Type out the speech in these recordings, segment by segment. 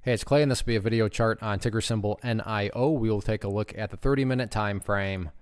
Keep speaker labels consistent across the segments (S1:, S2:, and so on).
S1: Hey, it's Clay, and this will be a video chart on ticker symbol NIO. We will take a look at the 30-minute time frame.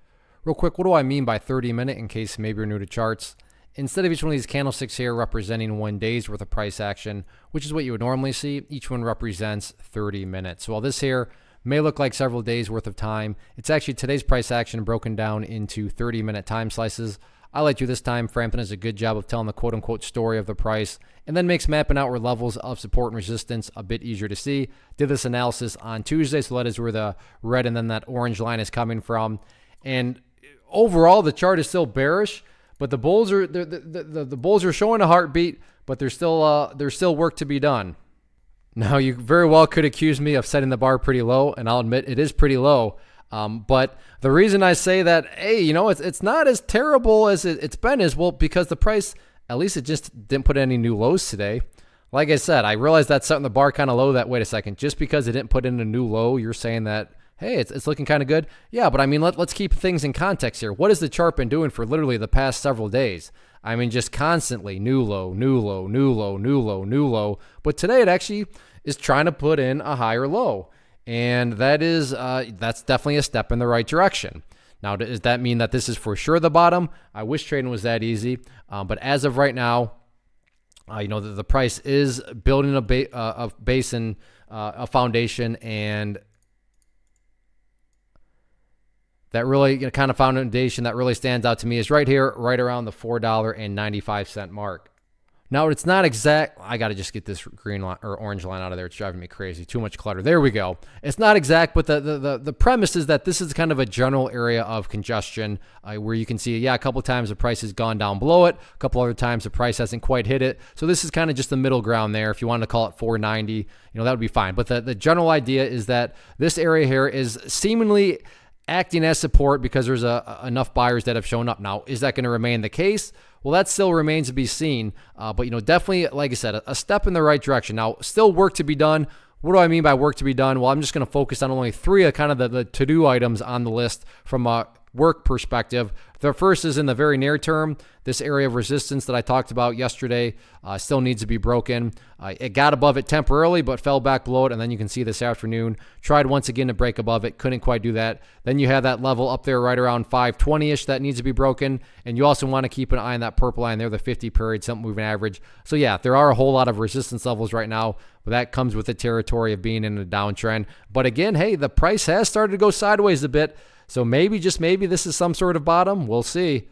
S1: Real quick, what do I mean by 30-minute in case maybe you're new to charts? Instead of each one of these candlesticks here representing 1 day's worth of price action, which is what you would normally see, each one represents 30 minutes. So while this here may look like several days worth of time, it's actually today's price action broken down into 30-minute time slices. I like to this time frame. Does a good job of telling the quote-unquote story of the price, and then makes mapping out where levels of support and resistance a bit easier to see. Did this analysis on Tuesday, so that is where the red and then that orange line is coming from. And overall, the chart is still bearish, but the bulls are the bulls are showing a heartbeat, but there's still work to be done. Now, you very well could accuse me of setting the bar pretty low, and I'll admit it is pretty low. But the reason I say that, hey, you know, it's not as terrible as it's been is, well, because the price, at least it just didn't put any new lows today. Like I said, I realized that's setting the bar kind of low. That, wait a second, just because it didn't put in a new low, you're saying that, hey, it's looking kind of good. Yeah, but I mean, let's keep things in context here. What has the chart been doing for literally the past several days? I mean, just constantly new low, new low, new low, new low, new low. But today it actually is trying to put in a higher low. And that's definitely a step in the right direction. Now, does that mean that this is for sure the bottom? I wish trading was that easy. But as of right now, you know, the price is building a base and a foundation, and that really kind of foundation that really stands out to me is right here, right around the $4.95 mark. Now, it's not exact. I got to just get this green line or orange line out of there. It's driving me crazy. Too much clutter. There we go. It's not exact, but the premise is that this is kind of a general area of congestion where you can see, yeah, a couple of times the price has gone down below it. A couple other times the price hasn't quite hit it. So this is kind of just the middle ground there. If you want to call it 490, you know, that would be fine. But the general idea is that this area here is seemingly acting as support because there's enough buyers that have shown up. Now, is that going to remain the case? Well, that still remains to be seen. But, you know, definitely, like I said, a step in the right direction. Now, still work to be done. What do I mean by work to be done? Well, I'm just going to focus on only 3 of kind of the to-do items on the list from a work perspective. The first is in the very near term. This area of resistance that I talked about yesterday still needs to be broken. It got above it temporarily, but fell back below it. And then you can see this afternoon, tried once again to break above it. Couldn't quite do that. Then you have that level up there right around 520-ish that needs to be broken. And you also want to keep an eye on that purple line there, the 50 period simple moving average. So yeah, there are a whole lot of resistance levels right now, but that comes with the territory of being in a downtrend. But again, hey, the price has started to go sideways a bit. So maybe, just maybe, this is some sort of bottom. We'll see.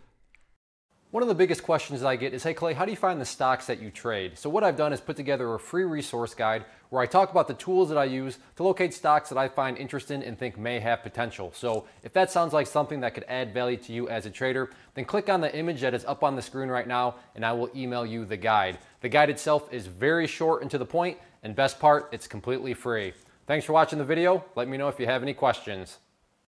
S1: One of the biggest questions that I get is, hey Clay, how do you find the stocks that you trade? So what I've done is put together a free resource guide where I talk about the tools that I use to locate stocks that I find interesting and think may have potential. So if that sounds like something that could add value to you as a trader, then click on the image that is up on the screen right now and I will email you the guide. The guide itself is very short and to the point, and best part, it's completely free. Thanks for watching the video. Let me know if you have any questions.